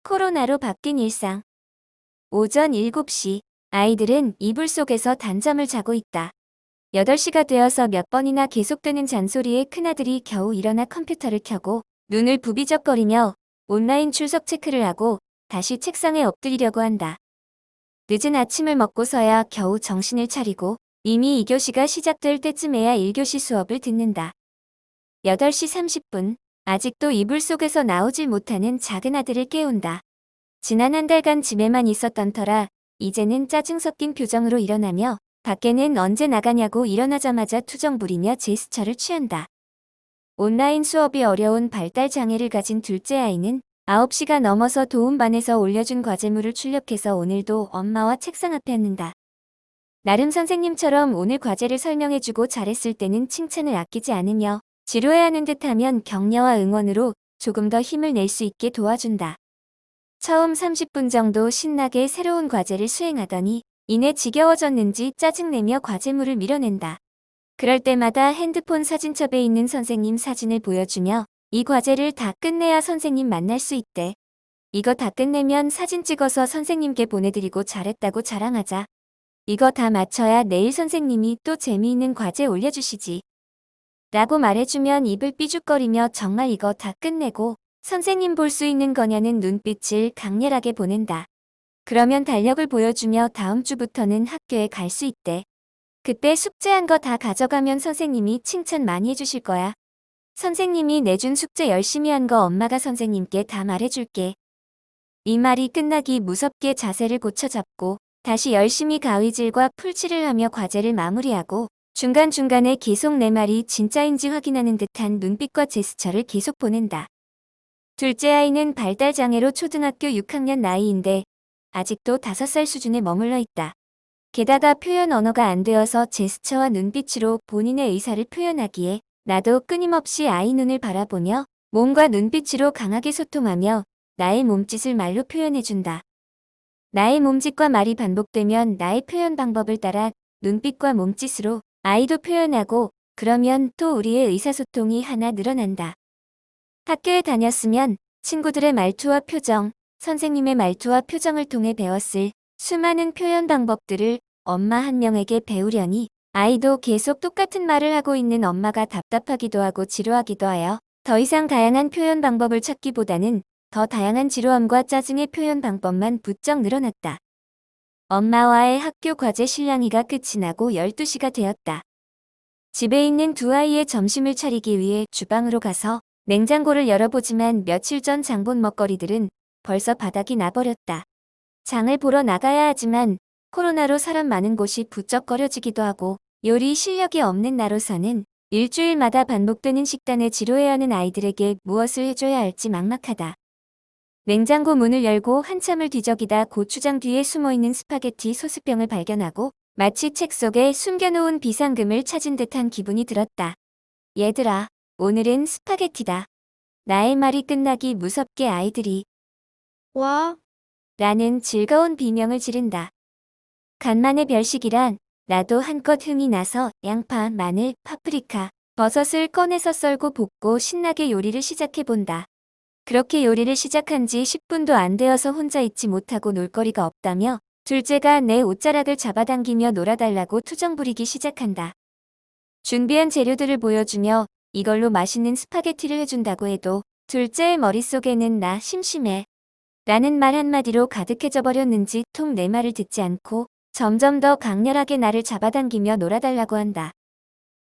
코로나로 바뀐 일상. 오전 7시, 아이들은 이불 속에서 단잠을 자고 있다. 8시가 되어서 몇 번이나 계속되는 잔소리에 큰아들이 겨우 일어나 컴퓨터를 켜고 눈을 부비적거리며 온라인 출석 체크를 하고 다시 책상에 엎드리려고 한다. 늦은 아침을 먹고서야 겨우 정신을 차리고 이미 2교시가 시작될 때쯤에야 1교시 수업을 듣는다. 8시 30분, 아직도 이불 속에서 나오질 못하는 작은 아들을 깨운다. 지난 한 달간 집에만 있었던 터라 이제는 짜증 섞인 표정으로 일어나며 밖에는 언제 나가냐고 일어나자마자 투정 부리며 제스처를 취한다. 온라인 수업이 어려운 발달 장애를 가진 둘째 아이는 9시가 넘어서 도움반에서 올려준 과제물을 출력해서 오늘도 엄마와 책상 앞에 앉는다. 나름 선생님처럼 오늘 과제를 설명해주고 잘했을 때는 칭찬을 아끼지 않으며 지루해하는 듯하면 격려와 응원으로 조금 더 힘을 낼 수 있게 도와준다. 처음 30분 정도 신나게 새로운 과제를 수행하더니 이내 지겨워졌는지 짜증내며 과제물을 밀어낸다. 그럴 때마다 핸드폰 사진첩에 있는 선생님 사진을 보여주며 이 과제를 다 끝내야 선생님 만날 수 있대. 이거 다 끝내면 사진 찍어서 선생님께 보내드리고 잘했다고 자랑하자. 이거 다 마쳐야 내일 선생님이 또 재미있는 과제 올려주시지. 라고 말해주면 입을 삐죽거리며 정말 이거 다 끝내고 선생님 볼 수 있는 거냐는 눈빛을 강렬하게 보낸다. 그러면 달력을 보여주며 다음 주부터는 학교에 갈 수 있대. 그때 숙제한 거 다 가져가면 선생님이 칭찬 많이 해주실 거야. 선생님이 내준 숙제 열심히 한 거 엄마가 선생님께 다 말해줄게. 이 말이 끝나기 무섭게 자세를 고쳐잡고 다시 열심히 가위질과 풀칠을 하며 과제를 마무리하고 중간중간에 계속 내 말이 진짜인지 확인하는 듯한 눈빛과 제스처를 계속 보낸다. 둘째 아이는 발달장애로 초등학교 6학년 나이인데 아직도 5살 수준에 머물러 있다. 게다가 표현 언어가 안 되어서 제스처와 눈빛으로 본인의 의사를 표현하기에 나도 끊임없이 아이 눈을 바라보며 몸과 눈빛으로 강하게 소통하며 나의 몸짓을 말로 표현해준다. 나의 몸짓과 말이 반복되면 나의 표현 방법을 따라 눈빛과 몸짓으로 아이도 표현하고 그러면 또 우리의 의사소통이 하나 늘어난다. 학교에 다녔으면 친구들의 말투와 표정, 선생님의 말투와 표정을 통해 배웠을 수많은 표현 방법들을 엄마 한 명에게 배우려니 아이도 계속 똑같은 말을 하고 있는 엄마가 답답하기도 하고 지루하기도 하여 더 이상 다양한 표현 방법을 찾기보다는 더 다양한 지루함과 짜증의 표현 방법만 부쩍 늘어났다. 엄마와의 학교 과제 실랑이가 끝이 나고 12시가 되었다. 집에 있는 두 아이의 점심을 차리기 위해 주방으로 가서 냉장고를 열어보지만 며칠 전 장본 먹거리들은 벌써 바닥이 나버렸다. 장을 보러 나가야 하지만 코로나로 사람 많은 곳이 부쩍 거려지기도 하고 요리 실력이 없는 나로서는 일주일마다 반복되는 식단에 지루해하는 아이들에게 무엇을 해줘야 할지 막막하다. 냉장고 문을 열고 한참을 뒤적이다 고추장 뒤에 숨어있는 스파게티 소스병을 발견하고 마치 책 속에 숨겨놓은 비상금을 찾은 듯한 기분이 들었다. 얘들아, 오늘은 스파게티다. 나의 말이 끝나기 무섭게 아이들이 와, 라는 즐거운 비명을 지른다. 간만에 별식이란 나도 한껏 흥이 나서 양파, 마늘, 파프리카, 버섯을 꺼내서 썰고 볶고 신나게 요리를 시작해본다. 그렇게 요리를 시작한 지 10분도 안 되어서 혼자 있지 못하고 놀거리가 없다며 둘째가 내 옷자락을 잡아당기며 놀아달라고 투정 부리기 시작한다. 준비한 재료들을 보여주며 이걸로 맛있는 스파게티를 해준다고 해도 둘째의 머릿속에는 나 심심해 라는 말 한마디로 가득해져 버렸는지 통 내 말을 듣지 않고 점점 더 강렬하게 나를 잡아당기며 놀아달라고 한다.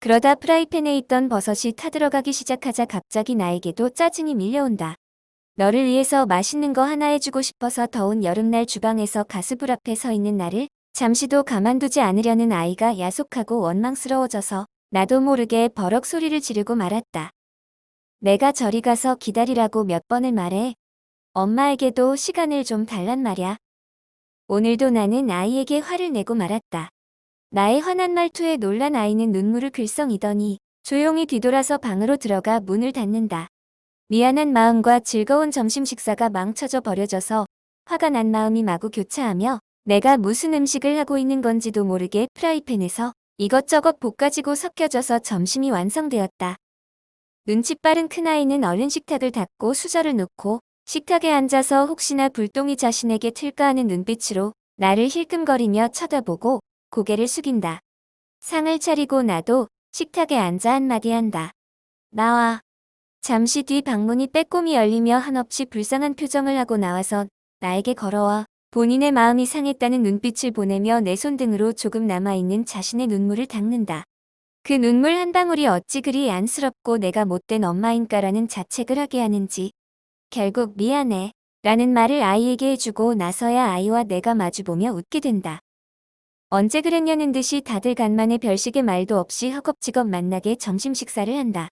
그러다 프라이팬에 있던 버섯이 타들어가기 시작하자 갑자기 나에게도 짜증이 밀려온다. 너를 위해서 맛있는 거 하나 해주고 싶어서 더운 여름날 주방에서 가스불 앞에 서 있는 나를 잠시도 가만두지 않으려는 아이가 야속하고 원망스러워져서 나도 모르게 버럭 소리를 지르고 말았다. 내가 저리 가서 기다리라고 몇 번을 말해. 엄마에게도 시간을 좀 달란 말야. 오늘도 나는 아이에게 화를 내고 말았다. 나의 화난 말투에 놀란 아이는 눈물을 글썽이더니 조용히 뒤돌아서 방으로 들어가 문을 닫는다. 미안한 마음과 즐거운 점심 식사가 망쳐져 버려져서 화가 난 마음이 마구 교차하며 내가 무슨 음식을 하고 있는 건지도 모르게 프라이팬에서 이것저것 볶아지고 섞여져서 점심이 완성되었다. 눈치 빠른 큰아이는 얼른 식탁을 닦고 수저를 놓고 식탁에 앉아서 혹시나 불똥이 자신에게 틀까 하는 눈빛으로 나를 힐끔거리며 쳐다보고 고개를 숙인다. 상을 차리고 나도 식탁에 앉아 한마디 한다. 나와. 잠시 뒤 방문이 빼꼼히 열리며 한없이 불쌍한 표정을 하고 나와서 나에게 걸어와 본인의 마음이 상했다는 눈빛을 보내며 내 손등으로 조금 남아있는 자신의 눈물을 닦는다. 그 눈물 한 방울이 어찌 그리 안쓰럽고 내가 못된 엄마인가라는 자책을 하게 하는지. 결국 미안해 라는 말을 아이에게 해주고 나서야 아이와 내가 마주보며 웃게 된다. 언제 그랬냐는 듯이 다들 간만에 별식의 말도 없이 허겁지겁 만나게 점심 식사를 한다.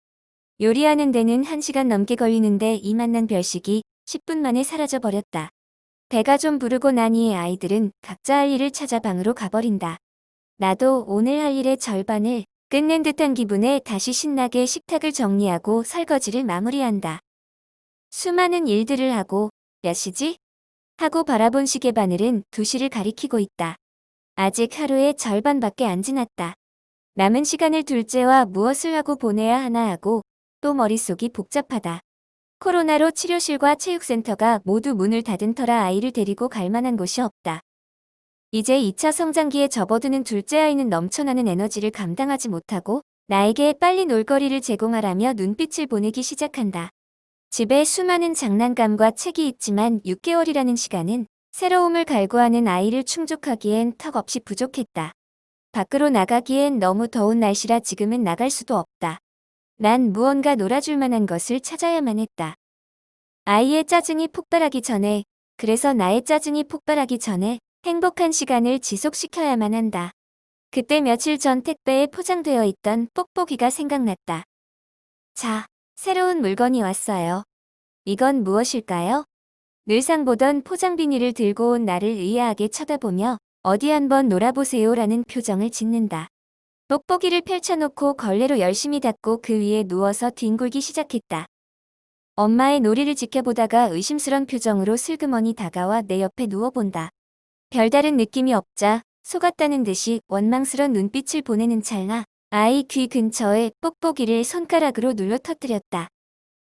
요리하는 데는 1시간 넘게 걸리는데 이 만난 별식이 10분 만에 사라져버렸다. 배가 좀 부르고 나니 아이들은 각자 할 일을 찾아 방으로 가버린다. 나도 오늘 할 일의 절반을 끝낸 듯한 기분에 다시 신나게 식탁을 정리하고 설거지를 마무리한다. 수많은 일들을 하고 몇 시지? 하고 바라본 시계바늘은 2시를 가리키고 있다. 아직 하루의 절반밖에 안 지났다. 남은 시간을 둘째와 무엇을 하고 보내야 하나 하고 또 머릿속이 복잡하다. 코로나로 치료실과 체육센터가 모두 문을 닫은 터라 아이를 데리고 갈 만한 곳이 없다. 이제 2차 성장기에 접어드는 둘째 아이는 넘쳐나는 에너지를 감당하지 못하고 나에게 빨리 놀거리를 제공하라며 눈빛을 보내기 시작한다. 집에 수많은 장난감과 책이 있지만 6개월이라는 시간은 새로움을 갈구하는 아이를 충족하기엔 턱없이 부족했다. 밖으로 나가기엔 너무 더운 날씨라 지금은 나갈 수도 없다. 난 무언가 놀아줄 만한 것을 찾아야만 했다. 아이의 짜증이 폭발하기 전에, 그래서 나의 짜증이 폭발하기 전에 행복한 시간을 지속시켜야만 한다. 그때 며칠 전 택배에 포장되어 있던 뽁뽁이가 생각났다. 자, 새로운 물건이 왔어요. 이건 무엇일까요? 늘상 보던 포장 비닐을 들고 온 나를 의아하게 쳐다보며 어디 한번 놀아보세요 라는 표정을 짓는다. 뽁뽁이를 펼쳐놓고 걸레로 열심히 닫고 그 위에 누워서 뒹굴기 시작했다. 엄마의 놀이를 지켜보다가 의심스런 표정으로 슬그머니 다가와 내 옆에 누워본다. 별다른 느낌이 없자 속았다는 듯이 원망스런 눈빛을 보내는 찰나 아이 귀 근처에 뽁뽁이를 손가락으로 눌러 터뜨렸다.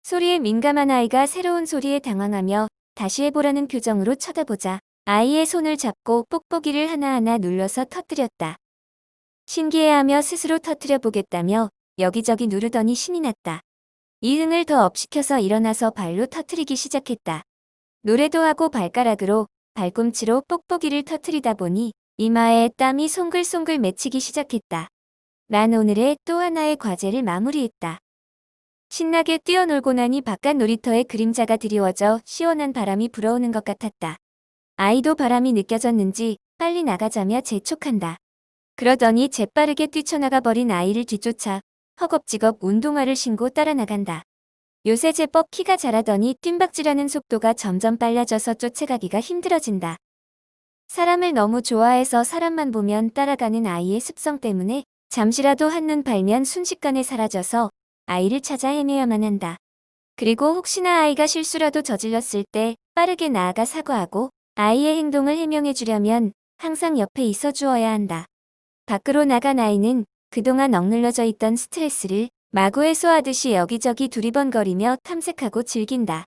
소리에 민감한 아이가 새로운 소리에 당황하며 다시 해보라는 표정으로 쳐다보자 아이의 손을 잡고 뽁뽁이를 하나하나 눌러서 터뜨렸다. 신기해하며 스스로 터뜨려 보겠다며 여기저기 누르더니 신이 났다. 이 흥을 더 업시켜서 일어나서 발로 터뜨리기 시작했다. 노래도 하고 발가락으로 발꿈치로 뽁뽁이를 터뜨리다 보니 이마에 땀이 송글송글 맺히기 시작했다. 난 오늘의 또 하나의 과제를 마무리했다. 신나게 뛰어놀고 나니 바깥 놀이터에 그림자가 드리워져 시원한 바람이 불어오는 것 같았다. 아이도 바람이 느껴졌는지 빨리 나가자며 재촉한다. 그러더니 재빠르게 뛰쳐나가 버린 아이를 뒤쫓아 허겁지겁 운동화를 신고 따라 나간다. 요새 제법 키가 자라더니 뜀박질하는 속도가 점점 빨라져서 쫓아가기가 힘들어진다. 사람을 너무 좋아해서 사람만 보면 따라가는 아이의 습성 때문에 잠시라도 한눈 팔면 순식간에 사라져서 아이를 찾아 헤매야만 한다. 그리고 혹시나 아이가 실수라도 저질렀을 때 빠르게 나아가 사과하고 아이의 행동을 해명해 주려면 항상 옆에 있어 주어야 한다. 밖으로 나간 아이는 그동안 억눌러져 있던 스트레스를 마구 해소하듯이 여기저기 두리번거리며 탐색하고 즐긴다.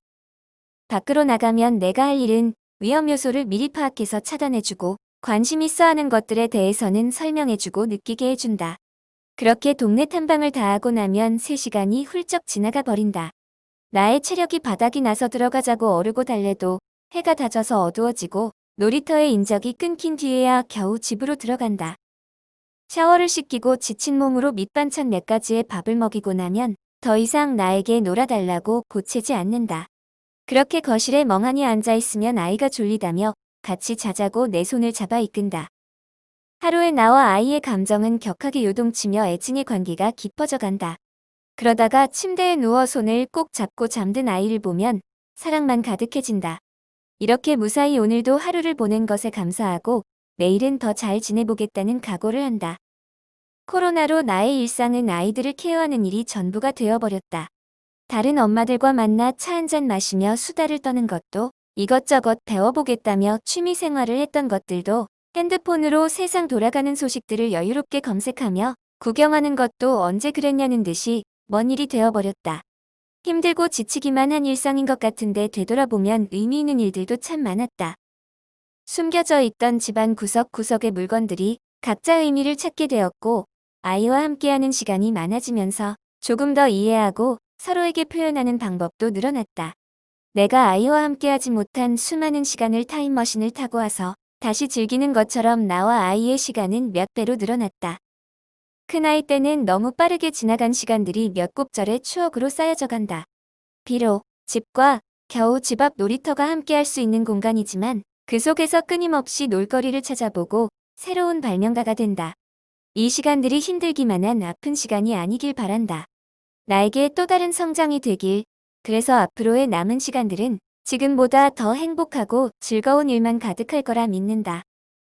밖으로 나가면 내가 할 일은 위험 요소를 미리 파악해서 차단해주고 관심 있어 하는 것들에 대해서는 설명해주고 느끼게 해준다. 그렇게 동네 탐방을 다 하고 나면 3시간이 훌쩍 지나가 버린다. 나의 체력이 바닥이 나서 들어가자고 어르고 달래도 해가 다져서 어두워지고 놀이터의 인적이 끊긴 뒤에야 겨우 집으로 들어간다. 샤워를 씻기고 지친 몸으로 밑반찬 몇 가지의 밥을 먹이고 나면 더 이상 나에게 놀아달라고 보채지 않는다. 그렇게 거실에 멍하니 앉아있으면 아이가 졸리다며 같이 자자고 내 손을 잡아 이끈다. 하루에 나와 아이의 감정은 격하게 요동치며 애증의 관계가 깊어져 간다. 그러다가 침대에 누워 손을 꼭 잡고 잠든 아이를 보면 사랑만 가득해진다. 이렇게 무사히 오늘도 하루를 보낸 것에 감사하고 내일은 더 잘 지내보겠다는 각오를 한다. 코로나로 나의 일상은 아이들을 케어하는 일이 전부가 되어버렸다. 다른 엄마들과 만나 차 한잔 마시며 수다를 떠는 것도 이것저것 배워보겠다며 취미생활을 했던 것들도 핸드폰으로 세상 돌아가는 소식들을 여유롭게 검색하며 구경하는 것도 언제 그랬냐는 듯이 먼 일이 되어버렸다. 힘들고 지치기만 한 일상인 것 같은데 되돌아보면 의미 있는 일들도 참 많았다. 숨겨져 있던 집안 구석구석의 물건들이 각자 의미를 찾게 되었고, 아이와 함께하는 시간이 많아지면서 조금 더 이해하고 서로에게 표현하는 방법도 늘어났다. 내가 아이와 함께하지 못한 수많은 시간을 타임머신을 타고 와서 다시 즐기는 것처럼 나와 아이의 시간은 몇 배로 늘어났다. 큰아이 때는 너무 빠르게 지나간 시간들이 몇 곱절의 추억으로 쌓여져 간다. 비록 집과 겨우 집 앞 놀이터가 함께할 수 있는 공간이지만 그 속에서 끊임없이 놀거리를 찾아보고 새로운 발명가가 된다. 이 시간들이 힘들기만 한 아픈 시간이 아니길 바란다. 나에게 또 다른 성장이 되길. 그래서 앞으로의 남은 시간들은 지금보다 더 행복하고 즐거운 일만 가득할 거라 믿는다.